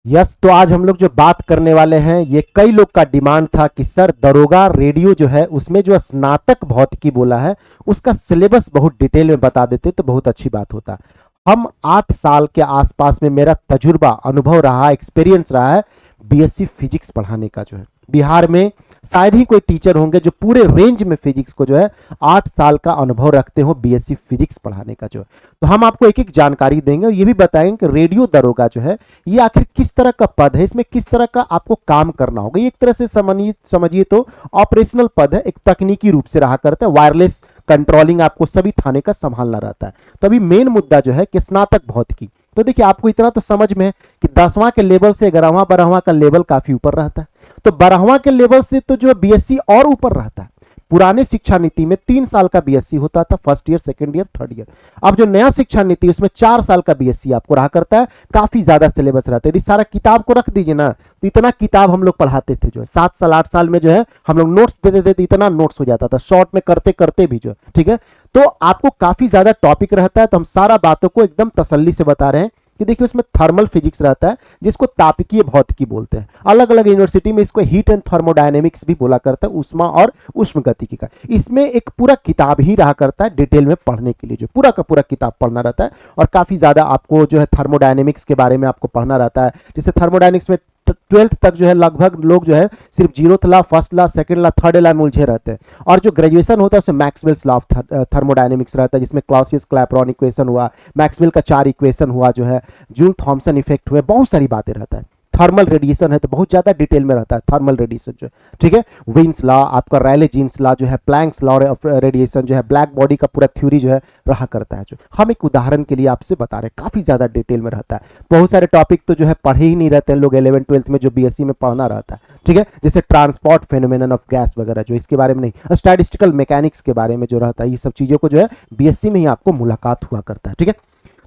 Yes, तो आज हम लोग जो बात करने वाले हैं, ये कई लोग का डिमांड था कि सर दरोगा रेडियो जो है उसमें जो स्नातक भौतिकी बोला है उसका सिलेबस बहुत डिटेल में बता देते तो बहुत अच्छी बात होता। हम 8 साल के आसपास में मेरा तजुर्बा अनुभव रहा, एक्सपीरियंस रहा है बीएससी फिजिक्स पढ़ाने का। जो है बिहार में शायद ही कोई टीचर होंगे जो पूरे रेंज में फिजिक्स को जो है 8 साल का अनुभव रखते हो बीएससी फिजिक्स पढ़ाने का। जो है तो हम आपको एक एक जानकारी देंगे और ये भी बताएंगे कि रेडियो दरोगा जो है ये आखिर किस तरह का पद है, इसमें किस तरह का आपको काम करना होगा। ये एक तरह से समझिए तो ऑपरेशनल पद है, एक तकनीकी रूप से रहा करता है, वायरलेस कंट्रोलिंग आपको सभी थाने का संभालना रहता है। तो अभी मेन मुद्दा जो है कि स्नातक भौतिकी, तो देखिए आपको इतना तो समझ में है कि 10वां के लेवल से 11वां 12वां का लेवल काफी ऊपर रहता है, तो 12वां के लेवल से तो जो बीएससी और ऊपर रहता है। पुराने शिक्षा नीति में 3 साल का बीएससी होता था, first year, second year, third year. अब जो नया शिक्षा नीति उसमें 4 साल का बीएससी आपको रहा करता है, काफी ज्यादा सिलेबस रहता है। यदि सारा किताब को रख दीजिए ना तो इतना किताब हम लोग पढ़ाते थे, जो है 7 साल 8 साल में जो है हम लोग नोट्स देते थे तो इतना नोट्स हो जाता था शॉर्ट में करते करते भी। जो ठीक है, तो आपको काफी ज्यादा टॉपिक रहता है, तो हम सारा बातों को एकदम तसल्ली से बता रहे हैं कि देखिए उसमें थर्मल फिजिक्स रहता है जिसको तापकीय भौतिकी बोलते हैं। अलग अलग यूनिवर्सिटी में इसको हीट एंड थर्मोडायनेमिक्स भी बोला करता है, ऊष्मा और उष्मगतिकी का। इसमें एक पूरा किताब ही रहा करता है डिटेल में पढ़ने के लिए, जो पूरा का पूरा किताब पढ़ना रहता है और काफी ज्यादा आपको जो है थर्मोडायनेमिक्स के बारे में आपको पढ़ना रहता है। जैसे थर्मोडायनेमिक्स में 12th तक जो है लगभग लोग जो है सिर्फ 0th law, first law, second law, third law में उलझे रहते हैं, और जो ग्रेजुएशन होता है उसमें मैक्सवेल्स लॉ ऑफ थर्मोडायनेमिक्स रहता है, जिसमें क्लॉसियस क्लैपेरॉन इक्वेशन हुआ, मैक्सवेल का 4 इक्वेशन हुआ, जो है जूल थॉमसन इफेक्ट हुए, बहुत सारी बातें रहता है। थर्मल रेडिएशन है तो बहुत ज्यादा डिटेल में रहता है थर्मल रेडिएशन जो है। ठीक है, विन्स लॉ, आपका रायले जीन्स लॉ जो है, प्लैंक्स लॉ ऑफ रेडिएशन जो है, ब्लैक बॉडी का पूरा थ्योरी जो है रहा करता है। जो हम एक उदाहरण के लिए आपसे बता रहे हैं, काफी ज्यादा डिटेल में रहता है। बहुत सारे टॉपिक तो जो है पढ़े ही नहीं रहते हैं लोग 11th 12th में, जो बीएससी में पढ़ना रहता है। ठीक है, जैसे ट्रांसपोर्ट फेनोमेनन ऑफ गैस वगैरह, जो इसके बारे में नहीं, स्टैटिस्टिकल मैकेनिक्स के बारे में जो रहता है, ये सब चीजों को जो है बीएससी में ही आपको मुलाकात हुआ करता है। ठीक है,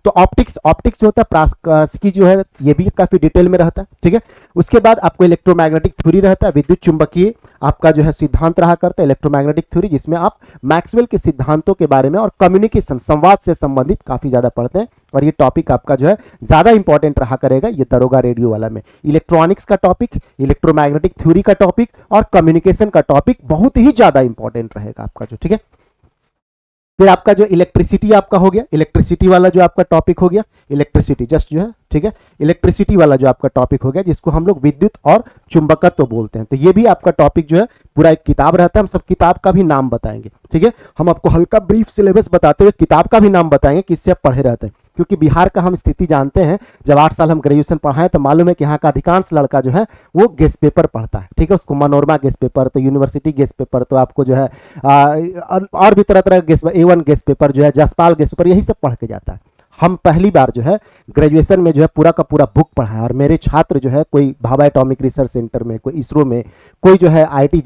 तो ऑप्टिक्स ऑप्टिक्स जो होता है प्रासकी जो है ये भी काफी डिटेल में रहता है। ठीक है, उसके बाद आपको इलेक्ट्रोमैग्नेटिक थ्योरी रहता है, विद्युत चुंबकीय आपका जो है सिद्धांत रहा करता है इलेक्ट्रोमैग्नेटिक थ्योरी, जिसमें आप मैक्सवेल के सिद्धांतों के बारे में और कम्युनिकेशन संवाद से संबंधित काफी ज्यादा पढ़ते हैं, और ये टॉपिक आपका जो है ज्यादा इंपॉर्टेंट रहा करेगा ये दरोगा रेडियो वाला में। इलेक्ट्रॉनिक्स का टॉपिक, इलेक्ट्रोमैग्नेटिक थ्योरी का टॉपिक और कम्युनिकेशन का टॉपिक बहुत ही ज्यादा इंपॉर्टेंट रहेगा आपका जो। ठीक है, फिर आपका जो इलेक्ट्रिसिटी आपका हो गया, इलेक्ट्रिसिटी वाला जो आपका टॉपिक हो गया, इलेक्ट्रिसिटी जस्ट जो है, ठीक है, इलेक्ट्रिसिटी वाला जो आपका टॉपिक हो गया, जिसको हम लोग विद्युत और चुंबकत्व तो बोलते हैं, तो ये भी आपका टॉपिक जो है पूरा एक किताब रहता है। हम सब किताब का भी नाम बताएंगे। ठीक है, हम आपको हल्का ब्रीफ सिलेबस बताते हुए किताब का भी नाम बताएंगे किससे आप पढ़े रहते हैं, क्योंकि बिहार का हम स्थिति जानते हैं। जब 8 साल हम ग्रेजुएशन पढ़ाएं तो मालूम है कि यहाँ का अधिकांश लड़का जो है वो गेस्ट पेपर पढ़ता है। ठीक है, उसको मनोरमा गेस्ट पेपर, तो यूनिवर्सिटी गेस्ट पेपर, तो आपको जो है और भी तरह तरह guest paper, A1 guest paper जो है, जसपाल गेस्ट पेपर, यही सब पढ़ के जाता है। हम पहली बार जो है ग्रेजुएशन में जो है पूरा का पूरा बुक पढ़ा है, और मेरे छात्र जो है कोई भाभा एटॉमिक रिसर्च सेंटर में, कोई इसरो में, कोई जो है आईटी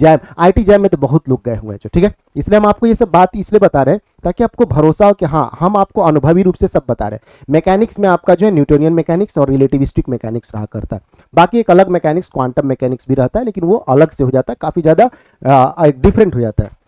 जैम में तो बहुत लोग गए हुए हैं। जो ठीक है, इसलिए हम आपको ये सब बात इसलिए बता रहे हैं ताकि आपको भरोसा हो कि हाँ हम आपको अनुभवी रूप से सब बता रहे हैं। मैकेनिक्स में आपका जो है न्यूटोनियन मैकेनिक्स और रिलेटिविस्टिक मैकेनिक्स रहा करता है, बाकी एक अलग मैकेनिक्स क्वांटम मैकेनिक्स भी रहता है, लेकिन वो अलग से हो जाता है, काफी ज्यादा डिफरेंट हो जाता है।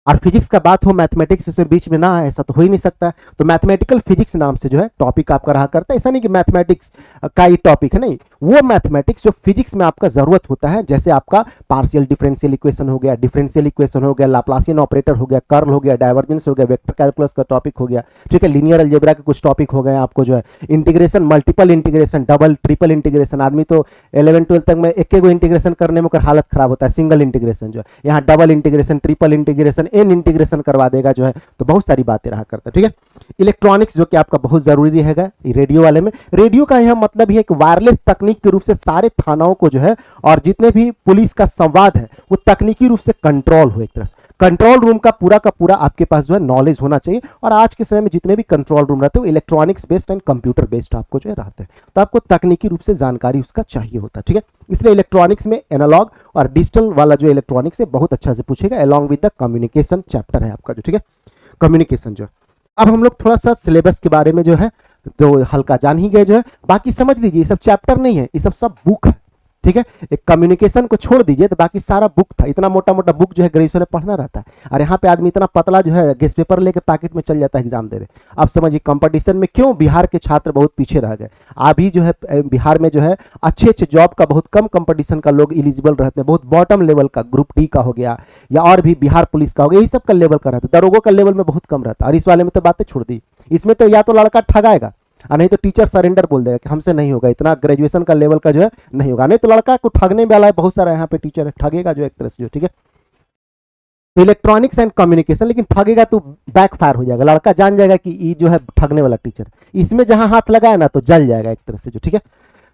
और फिजिक्स का बात हो मैथमेटिक्स इसमें बीच में ना है, ऐसा तो हो ही नहीं सकता। तो मैथमेटिकल फिजिक्स नाम से जो है टॉपिक आपका रहा करता है। ऐसा नहीं कि मैथमेटिक्स का ही टॉपिक है, नहीं, वो मैथमेटिक्स जो फिजिक्स में आपका जरूरत होता है, जैसे आपका पार्शियल डिफरेंशियल इक्वेशन हो गया, डिफरेंशियल इक्वेशन हो गया, लाप्लासियन ऑपरेटर हो गया, कर्ल हो गया, डाइवर्जेंस हो गया, वेक्टर कैलकुलस का टॉपिक हो गया। ठीक है, लीनियर अलजेब्रा के कुछ टॉपिक हो गए आपको, जो है integration, multiple integration, double triple integration. आदमी तो 11 12 तक में एक इंटीग्रेशन करने में हालत खराब होता है, सिंगल इंटीग्रेशन जो है, यहाँ double integration, triple integration, n integration करवा देगा जो है, तो बहुत सारी बातें रहा करता है। ठीक है, इलेक्ट्रॉनिक्स जो कि आपका बहुत जरूरी रहेगा रेडियो वाले में। रेडियो का यह मतलब है कि वायरलेस तकनीक के रूप से सारे थानाओं को जो है और जितने भी पुलिस का संवाद है वो तकनीकी रूप से कंट्रोल हो। एक तरह से कंट्रोल रूम का पूरा आपके पास जो है नॉलेज होना चाहिए, और आज के समय में जितने भी कंट्रोल रूम रहते हैं वो electronics based and computer based आपको जो है रहते हैं, तो आपको तकनीकी रूप से जानकारी उसका चाहिए होता है। ठीक है, इसलिए इलेक्ट्रॉनिक्स में एनालॉग और डिजिटल वाला जो इलेक्ट्रॉनिक्स है बहुत अच्छा से पूछेगा, along with the communication chapter है आपका जो। ठीक है, कम्युनिकेशन जो है, अब हम लोग थोड़ा सा सिलेबस के बारे में जो है तो हल्का जान ही गए जो है, बाकी समझ लीजिए ये सब चैप्टर नहीं है, ये सब बुक है। ठीक है। एक कम्युनिकेशन को छोड़ दीजिए तो बाकी सारा बुक था, इतना मोटा मोटा बुक जो है ग्रेजुएशन में पढ़ना रहता है, और यहाँ पे आदमी इतना पतला जो है गेस्ट पेपर लेके पैकेट में चल जाता है एग्जाम देने। आप समझिए कंपटीशन में क्यों बिहार के छात्र बहुत पीछे रह गए। अभी जो है बिहार में जो है अच्छे अच्छे जॉब का बहुत कम कंपटीशन का लोग एलिजिबल रहते हैं, बहुत बॉटम लेवल का, ग्रुप डी का हो गया या और भी बिहार पुलिस का हो गया, यही सब का लेवल का रहता है, दरोगों का लेवल में बहुत कम रहता है। और इस वाले में तो बातें छोड़ दी, इसमें तो या तो लड़का ठगाएगा और नहीं तो टीचर सरेंडर बोल देगा कि हमसे नहीं होगा, इतना ग्रेजुएशन का लेवल का जो है नहीं होगा, नहीं तो लड़का को ठगने वाला है बहुत सारा यहाँ पे टीचर ठगेगा जो एक तरह से जो, ठीक है। तो इलेक्ट्रॉनिक्स एंड कम्युनिकेशन, लेकिन ठगेगा तो बैकफायर हो जाएगा, लड़का जान जाएगा कि ये जो है ठगने वाला टीचर, इसमें जहां हाथ लगाया ना तो जल जाएगा एक तरह से जो, ठीक है।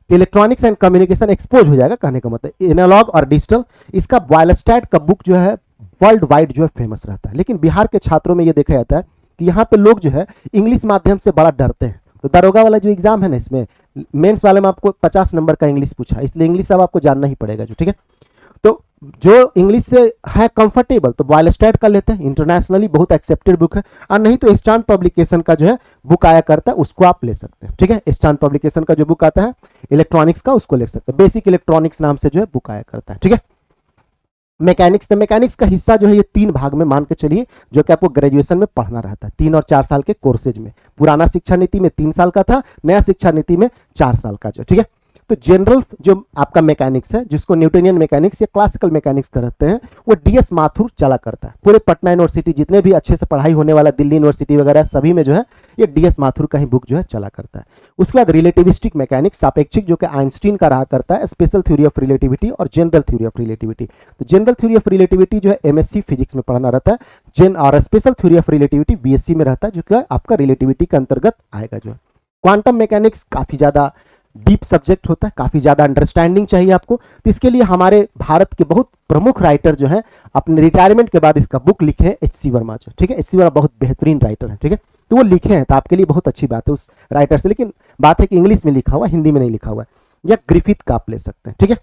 तो इलेक्ट्रॉनिक्स एंड कम्युनिकेशन एक्सपोज हो जाएगा, कहने का मतलब एनालॉग और डिजिटल। इसका वायलस्टैट का बुक जो है वर्ल्ड वाइड जो है फेमस रहता है, लेकिन बिहार के छात्रों में ये देखा जाता है कि यहाँ पे लोग जो है इंग्लिश माध्यम से बड़ा डरते हैं। तो दरोगा वाला जो एग्जाम है ना, इसमें मेंस वाले में आपको 50 नंबर का इंग्लिश पूछा, इसलिए इंग्लिश अब आपको जानना ही पड़ेगा जो, ठीक है। तो जो इंग्लिश से है कंफर्टेबल तो वायलस्टैट कर लेते हैं, इंटरनेशनली बहुत एक्सेप्टेड बुक है। और नहीं तो स्टान पब्लिकेशन का जो है बुक आया करता है, उसको आप ले सकते हैं, ठीक है। स्टान पब्लिकेशन का जो बुक आता है इलेक्ट्रॉनिक्स का, उसको ले सकते हैं, बेसिक इलेक्ट्रॉनिक्स नाम से जो है बुक आया करता है, ठीक है। मैकेनिक्स, तो मैकेनिक्स का हिस्सा जो है ये 3 भाग में मान के चलिए, जो कि आपको ग्रेजुएशन में पढ़ना रहता है 3 और 4 साल के कोर्सेज में। पुराना शिक्षा नीति में 3 साल का था, नया शिक्षा नीति में 4 साल का जो, ठीक है। तो जनरल जो आपका मैकेनिक्स है, जिसको न्यूटोनियन मैकेनिक्स या क्लासिकल मैकेनिक्स कहते हैं, वो डीएस माथुर चला करता है। पूरे पटना यूनिवर्सिटी जितने भी अच्छे से पढ़ाई होने वाला, दिल्ली यूनिवर्सिटी वगैरह सभी में जो है ये डीएस माथुर का ही बुक जो है चला करता है। उसके बाद रिलेटिविस्टिक मैकेनिक्स, सापेक्षिक, जो कि आइंस्टीन का रहा करता है, स्पेशल थ्योरी ऑफ रिलेटिविटी और जनरल थ्योरी ऑफ रिलेटिविटी। तो जनरल थ्योरी ऑफ रिलेटिविटी जो है एमएससी फिजिक्स में पढ़ना रहता है, और special theory of relativity BSc में रहता है, जो कि आपका रिलेटिविटी के अंतर्गत आएगा जो है। क्वांटम मैकेनिक्स काफी ज्यादा डीप सब्जेक्ट होता है, काफी ज्यादा अंडरस्टैंडिंग चाहिए आपको। तो इसके लिए हमारे भारत के बहुत प्रमुख राइटर जो है अपने रिटायरमेंट के बाद इसका बुक लिखे हैं, एच.सी. वर्मा जो, ठीक है। एच.सी. वर्मा बहुत बेहतरीन राइटर है, ठीक है। तो वो लिखे हैं, तो आपके लिए बहुत अच्छी बात है उस राइटर से, लेकिन बात है कि इंग्लिश में लिखा हुआ, हिंदी में नहीं लिखा हुआ है। या ग्रिफिथ का आप ले सकते हैं, ठीक है।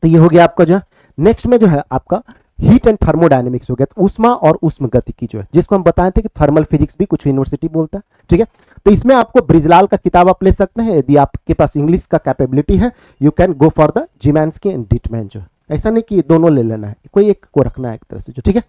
तो ये हो गया आपका जो है। नेक्स्ट में जो है आपका हीट एंड थर्मोडायनेमिक्स हो गया, तो ऊष्मा और ऊष्म गतिकी जो है, जिसको हम बताए थे कि थर्मल फिजिक्स भी कुछ यूनिवर्सिटी बोलता है, ठीक है। तो इसमें आपको ब्रिजलाल का किताब आप ले सकते हैं, यदि आपके पास इंग्लिश का कैपेबिलिटी है, you can go for the Zimanski and Dittmann जो है। ऐसा नहीं कि दोनों ले लेना है, कोई एक को रखना है एक तरह से जो, ठीक है।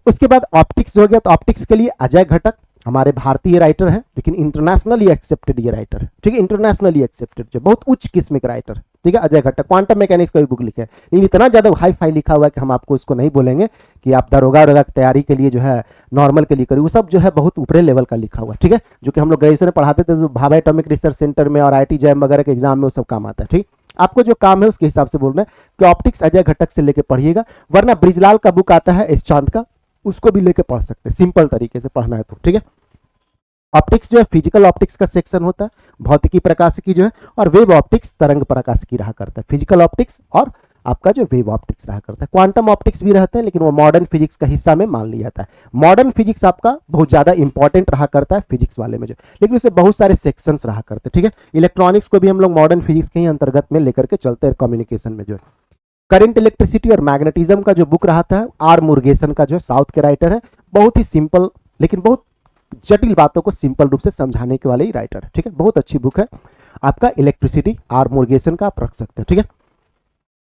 उसके बाद ऑप्टिक्स हो गया, तो ऑप्टिक्स के लिए अजय घटक हमारे भारतीय राइटर है, लेकिन इंटरनेशनली एक्सेप्टेड ये राइटर है, ठीक है। इंटरनेशनली एक्सेप्टेड जो बहुत उच्च किस्म के राइटर, ठीक है, अजय घटक। क्वांटम मैकेनिक्स का भी बुक लिखे हैं, लेकिन इतना ज्यादा हाई फाई लिखा हुआ है कि हम आपको इसको नहीं बोलेंगे कि आप दरोगा की तैयारी के लिए जो है नॉर्मल के लिए करिए, वो सब जो है बहुत ऊपरे लेवल का लिखा हुआ है, ठीक है। जो कि हम लोग ग्रेजुएशन में पढ़ाते थे, जो भाभा एटॉमिक रिसर्च सेंटर में और IIT जैम वगैरह के एग्जाम में वो सब काम आता है, ठीक। आपको जो काम है उसके हिसाब से बोल रहे हैं कि ऑप्टिक्स अजय घटक से लेके पढ़िएगा, वरना ब्रिजलाल का बुक आता है एस चांद का, उसको भी लेके पढ़ सकते हैं, सिंपल तरीके से पढ़ना है तो, ठीक है। ऑप्टिक्स जो है फिजिकल ऑप्टिक्स का सेक्शन होता है, भौतिकी प्रकाशिकी जो है, और वेव ऑप्टिक्स तरंग प्रकाशिकी रहा करता है। फिजिकल ऑप्टिक्स और आपका जो वेव ऑप्टिक्स रहा करता है। क्वांटम ऑप्टिक्स भी रहते हैं, लेकिन वो मॉडर्न फिजिक्स का हिस्सा में मान लिया जाता है। मॉडर्न फिजिक्स आपका बहुत ज्यादा इंपॉर्टेंट रहा करता है फिजिक्स वाले में जो, लेकिन उससे बहुत सारे सेक्शंस रहा करते हैं, ठीक है। इलेक्ट्रॉनिक्स को भी हम लोग मॉडर्न फिजिक्स के ही अंतर्गत में लेकर के चलते हैं कम्युनिकेशन में जो है। करंट इलेक्ट्रिसिटी और मैग्नेटिज्म का जो बुक रहता है, आर मुर्गेसन का जो साउथ के राइटर है, बहुत ही सिंपल लेकिन बहुत जटिल बातों को सिंपल रूप से समझाने के वाले ही राइटर है, ठीक है। बहुत अच्छी बुक है आपका इलेक्ट्रिसिटी, आर मुर्गेसन का आप रख सकते हैं, ठीक है।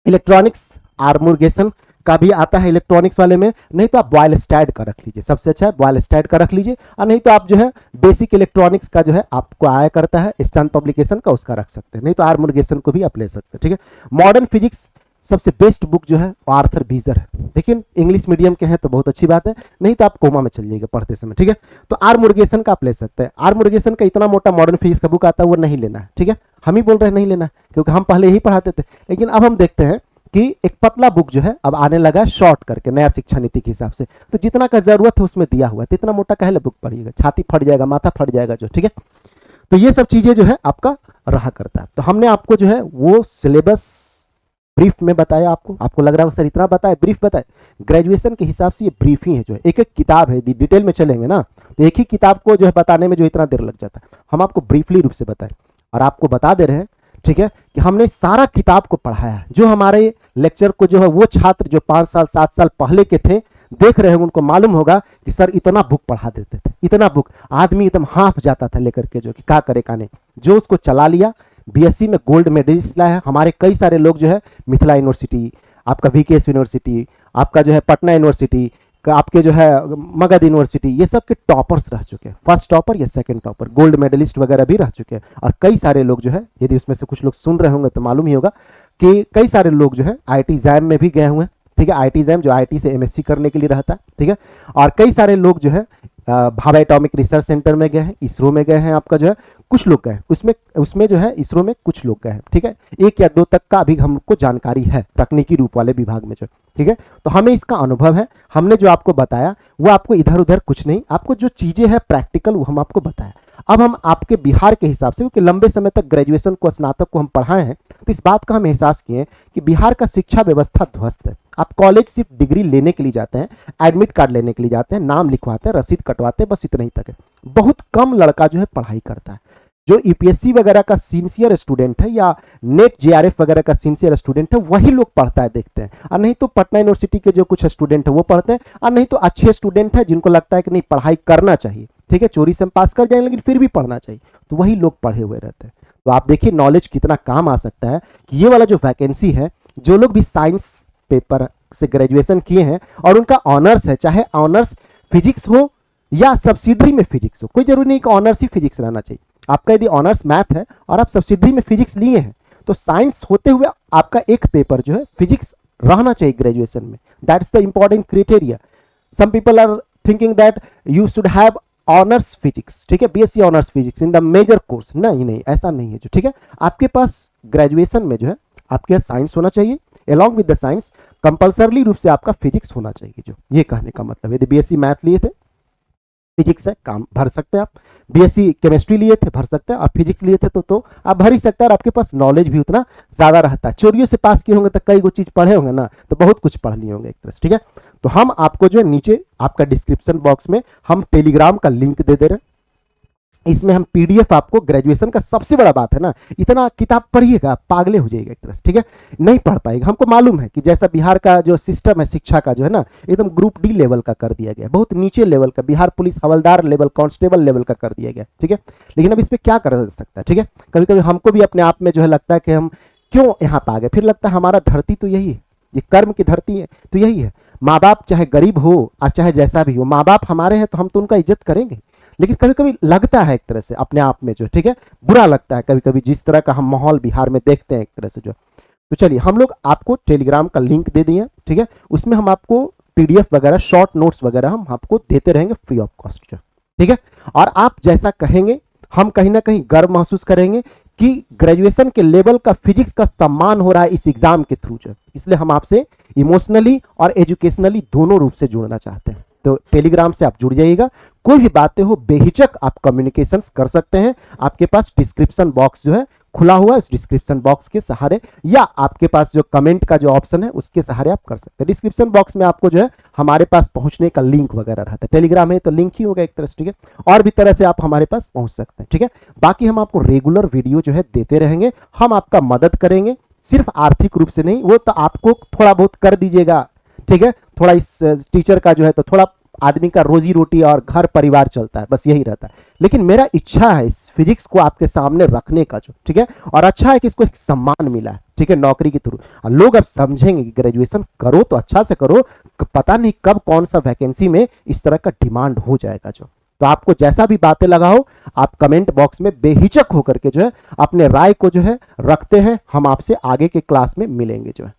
इलेक्ट्रॉनिक्स आर मुर्गेसन का भी आता है इलेक्ट्रॉनिक्स वाले में, नहीं तो आप वायलस्टैड का रख लीजिए, सबसे अच्छा है वायलस्टैड का रख लीजिए, और नहीं तो आप जो है बेसिक इलेक्ट्रॉनिक्स का जो है आपको आया करता है स्टैन पब्लिकेशन का, उसका रख सकते हैं, नहीं तो आर मुर्गेसन को भी आप ले सकते हैं, ठीक है। मॉडर्न फिजिक्स सबसे बेस्ट बुक जो है आर्थर बीजर है, लेकिन इंग्लिश मीडियम के हैं तो बहुत अच्छी बात है, नहीं तो आप कोमा में चल जाइएगा पढ़ते समय, ठीक है। तो आर मुर्गेसन का आप ले सकते हैं। आर मुर्गेसन का इतना मोटा मॉडर्न फिजिक्स का बुक आता है, वो नहीं लेना है, ठीक है। हम ही बोल रहे हैं नहीं लेना, क्योंकि हम पहले यही पढ़ाते थे, लेकिन अब हम देखते हैं कि एक पतला बुक जो है अब आने लगा शॉर्ट करके नया शिक्षा नीति के हिसाब से, तो जितना का जरूरत है उसमें दिया हुआ है, तो इतना मोटा कहले बुक पढ़िएगा, छाती फट जाएगा, माथा फट जाएगा जो, ठीक है। तो ये सब चीजें जो है आपका रहा करता है। तो हमने आपको जो है वो सिलेबस ब्रीफ में बताया, आपको लग रहा है सर इतना बताया, ब्रीफ बताए, ग्रेजुएशन के हिसाब से ये ब्रीफ ही है जो है, एक एक किताब है, डिटेल में चलेंगे ना तो एक ही किताब को जो है बताने में जो इतना देर लग जाता है, हम आपको ब्रीफली रूप से बताएं और आपको बता दे रहे हैं, ठीक है, कि हमने सारा किताब को पढ़ाया है। जो हमारे लेक्चर को जो है वो छात्र जो 5 साल 7 साल पहले के थे देख रहे हैं, उनको मालूम होगा कि सर इतना बुक पढ़ा देते थे, इतना बुक, आदमी एकदम हाफ जाता था लेकर के जो कि क्या करे का नहीं, जो उसको चला लिया बीएससी में गोल्ड मेडलिस्ट लाया है। हमारे कई सारे लोग जो है मिथिला यूनिवर्सिटी, आपका वीकेएस यूनिवर्सिटी, आपका जो है पटना यूनिवर्सिटी, आपके जो है मगध यूनिवर्सिटी, ये सब के टॉपर्स रह चुके हैं, फर्स्ट टॉपर या सेकंड टॉपर, गोल्ड मेडलिस्ट वगैरह भी रह चुके हैं। और कई सारे लोग जो है, यदि उसमें से कुछ लोग सुन रहे होंगे तो मालूम ही होगा कि कई सारे लोग जो है आईआईटी जैम में भी गए हुए हैं, ठीक है। आईआईटी जैम जो आईआईटी से एमएससी करने के लिए रहता है, ठीक है। और कई सारे लोग जो है भाभा एटॉमिक रिसर्च सेंटर में गए हैं, इसरो में गए हैं, आपका जो है कुछ लोग गए, उसमें जो है इसरो में कुछ लोग गए हैं, ठीक है। 1 या 2 तक का अभी हमको जानकारी है तकनीकी रूप वाले विभाग में जो, ठीक है। तो हमें इसका अनुभव है, हमने जो आपको बताया वो आपको इधर उधर कुछ नहीं, आपको जो चीजें हैं प्रैक्टिकल वो हम आपको बताया। अब हम आपके बिहार के हिसाब से, क्योंकि लंबे समय तक ग्रेजुएशन को, स्नातक को हम पढ़ाए हैं, तो इस बात का हम एहसास किए कि बिहार का शिक्षा व्यवस्था ध्वस्त है। आप कॉलेज सिर्फ डिग्री लेने के लिए जाते हैं, एडमिट कार्ड लेने के लिए जाते हैं, नाम लिखवाते हैं, रसीद कटवाते हैं, बस इतना ही तक है। बहुत कम लड़का जो है पढ़ाई करता है। जो यूपीएससी वगैरह का सिंसियर स्टूडेंट है या नेट जेआरएफ वगैरह का सिंसियर स्टूडेंट है, वही लोग पढ़ता है, देखते हैं। और नहीं तो पटना यूनिवर्सिटी के जो कुछ स्टूडेंट है वो पढ़ते हैं, और नहीं तो अच्छे स्टूडेंट है जिनको लगता है कि नहीं पढ़ाई करना चाहिए, ठीक है, चोरी से हम पास कर जाएंगे लेकिन फिर भी पढ़ना चाहिए, तो वही लोग पढ़े हुए रहते हैं। तो आप देखिए नॉलेज कितना काम आ सकता है कि ये वाला जो वैकेंसी है, जो लोग भी साइंस पेपर से ग्रेजुएशन किए हैं और उनका ऑनर्स है, चाहे ऑनर्स फिजिक्स हो या सब्सिडरी में फिजिक्स हो, कोई जरूरी नहीं कि ऑनर्स ही फिजिक्स रहना चाहिए। आपका यदि ऑनर्स मैथ है और आप सब्सिडरी में फिजिक्स लिए हैं, तो साइंस होते हुए आपका एक पेपर जो है फिजिक्स रहना चाहिए ग्रेजुएशन में। That is the important criteria. Some people are thinking that you should have honours physics, ठीक है, BSc honours physics in the major course. नहीं, ऐसा नहीं है जो, ठीक है। आपके पास ग्रेजुएशन में जो है आपके पास साइंस होना चाहिए, along with the science compulsorily रूप से आपका फिजिक्स होना चाहिए। जो ये कहने का मतलब, यदि बीएससी मैथ लिए थे, फिजिक्स है, काम भर सकते हैं आप। बीएससी केमिस्ट्री लिए थे, भर सकते हैं। आप फिजिक्स लिए थे तो आप भर ही सकते हैं, और आपके पास नॉलेज भी उतना ज्यादा रहता है। चोरियों से पास किए होंगे तो कई गो चीज पढ़े होंगे ना, तो बहुत कुछ पढ़ लिए होंगे एक तरह से, ठीक है। तो हम आपको जो है नीचे आपका डिस्क्रिप्शन बॉक्स में हम टेलीग्राम का लिंक दे दे रहे हैं। इसमें हम पीडीएफ आपको, ग्रेजुएशन का सबसे बड़ा बात है ना, इतना किताब पढ़िएगा पागले हो जाएगा एक तरह से, ठीक है, नहीं पढ़ पाएगा। हमको मालूम है कि जैसा बिहार का जो सिस्टम है शिक्षा का जो है ना, एकदम ग्रुप डी लेवल का कर दिया गया, बहुत नीचे लेवल का, बिहार पुलिस हवलदार लेवल, कांस्टेबल लेवल का कर दिया गया, ठीक है। लेकिन अब इसमें क्या कर सकता है, ठीक है। कभी कभी हमको भी अपने आप में जो है लगता है कि हम क्यों यहाँ पे आ गए, फिर लगता है हमारा धरती तो यही है, ये कर्म की धरती है तो यही है। माँ बाप चाहे गरीब हो और चाहे जैसा भी हो, माँ बाप हमारे हैं तो हम तो उनका इज्जत करेंगे। लेकिन कभी कभी लगता है एक तरह से अपने आप में जो, ठीक है, बुरा लगता है कभी कभी जिस तरह का हम माहौल बिहार में देखते हैं एक तरह से जो। तो चलिए हम लोग आपको टेलीग्राम का लिंक दे दिए, ठीक है, उसमें हम आपको पीडीएफ वगैरह, शॉर्ट नोट्स वगैरह हम आपको देते रहेंगे फ्री ऑफ कॉस्ट जो, ठीक है। और आप जैसा कहेंगे हम कहीं ना कहीं गर्व महसूस करेंगे कि ग्रेजुएशन के लेवल का फिजिक्स का सम्मान हो रहा है इस एग्जाम के थ्रू जो, इसलिए हम आपसे इमोशनली और एजुकेशनली दोनों रूप से जुड़ना चाहते हैं। तो टेलीग्राम से आप जुड़ जाइएगा, कोई भी बातें हो बेहिचक आप कम्युनिकेशन कर सकते हैं। आपके पास डिस्क्रिप्शन बॉक्स जो है खुला हुआ है, उस डिस्क्रिप्शन बॉक्स के सहारे या आपके पास जो कमेंट का जो ऑप्शन है उसके सहारे आप कर सकते हैं। डिस्क्रिप्शन बॉक्स में आपको जो है हमारे पास पहुंचने का लिंक वगैरह रहता है, टेलीग्राम है तो लिंक ही होगा एक तरह से, ठीक है। और भी तरह से आप हमारे पास पहुंच सकते हैं, ठीक है। बाकी हम आपको रेगुलर वीडियो जो है देते रहेंगे, हम आपका मदद करेंगे, सिर्फ आर्थिक रूप से नहीं, वो तो आपको थोड़ा बहुत कर दीजिएगा, ठीक है। थोड़ा इस टीचर का जो है तो थोड़ा आदमी का रोजी रोटी और घर परिवार चलता है, बस यही रहता है। लेकिन मेरा इच्छा है इस फिजिक्स को आपके सामने रखने का जो, ठीक है, और अच्छा है कि इसको एक सम्मान मिला है, ठीक है, नौकरी के थ्रू। लोग अब समझेंगे कि ग्रेजुएशन करो तो अच्छा से करो, पता नहीं कब कौन सा वैकेंसी में इस तरह का डिमांड हो जाएगा जो। तो आपको जैसा भी बातें लगा हो, आप कमेंट बॉक्स में बेहिचक होकर के जो है अपने राय को जो है रखते हैं। हम आपसे आगे के क्लास में मिलेंगे जो है।